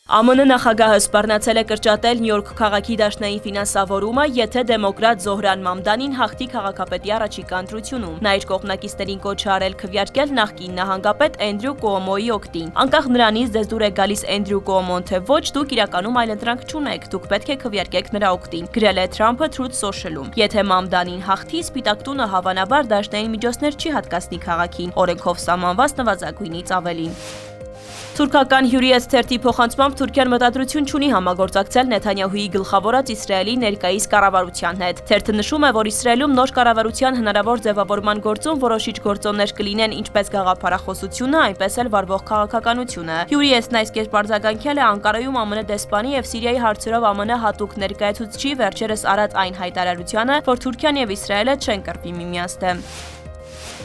ԱՄՆ նախագահը սպառնացել է կրճատել Նյու Յորք քաղաքի դաշնային ֆինանսավորումը, եթե դեմոկրատ Զոհրան Մամդանին հաղթի քաղաքապետի առաջիկա ընտրությունում։ Նա իր կողմնակիցներին կոչ է արել քվեարկել նախկին նահանգապետ Էնդրյու Կուոմոյի օգտին։ Անկախ նրանից դες դուր է գալիս Էնդրյու Կուոմոն թե ոչ, դուք իրականում այլընտրանք չունեք, դուք պետք է քվեարկեք նրա օգտին, գրել է Թրամփը Truth Social-ում։ Եթե Մամդանին հաղթի, Սպիտակ տունը հավանաբար դաշնային միջոցներ չի հատկացնի քաղաքին, օրենքով սահմանված նվազագույնից ավելին։ Թուրքական Hürriyet թերթի փոխանցմամբ Թուրքիան մտադրություն չունի համագործակցել Նեթանյահուի գլխավորած Իսրայելի ներկայիս կառավարության հետ։ Թերթը նշում է, որ Իսրայելում նոր կառավարության հնարավոր ձևավորման գործում որոշիչ գործոններ կլինեն ինչպես գաղափարախոսությունը, այնպես էլ վարվող քաղաքականությունը։ Hürriyet-ն այս կերպ արձագանքել է Անկարայում ԱՄՆ դեսպանի եւ Սիրիայի հարցերով ԱՄՆ հատուկ ներկայացուցչի վերջերս արած այն հայտարարությանը, որ Թուրքիան եւ Իսրայելը չեն կռվի միմյանց դեմ։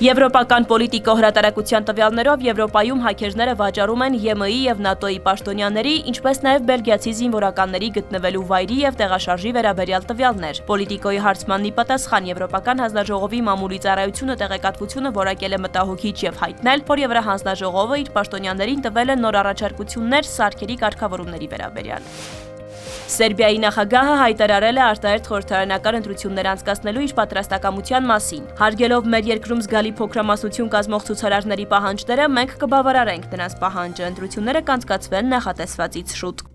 Եվրոպական պոլիտիկա հրատարակության տվյալներով Եվրոպայում հաքերները վաճառում են ԵՄ-ի եւ ՆԱՏՕ-ի պաշտոնյաների, ինչպես նաեւ բելգիացի զինվորականների գտնվելու վայրի եւ տեղաշարժի վերաբերյալ տվյալներ։ Պոլիտիկոյի հարցմանն ի պատասխան Եվրոպական հանձնաժողովի մամուլի ծառայությունը տեղեկատվությունը որակել է մտահոգիչ եւ հայտնել, որ Եվրահանձնաժողովը իր պաշտոնյաներին տվել է նոր առաջարկություններ սարքերի կարգավորումների վերաբերյալ։ Սերբիայի նախագահը հայտարարել է արտահերթ խորհրդարանական ընտրություններ անցկացնելու իր պատրաստակամության մասին։ Հարգելով մեր երկրում զգալի փոքրամասնություն կազմող ցուցարարների պահանջները, մենք կբավարարենք նրանց պահանջը, ընտրությունները կանցկացվեն նախատեսվածից շուտ։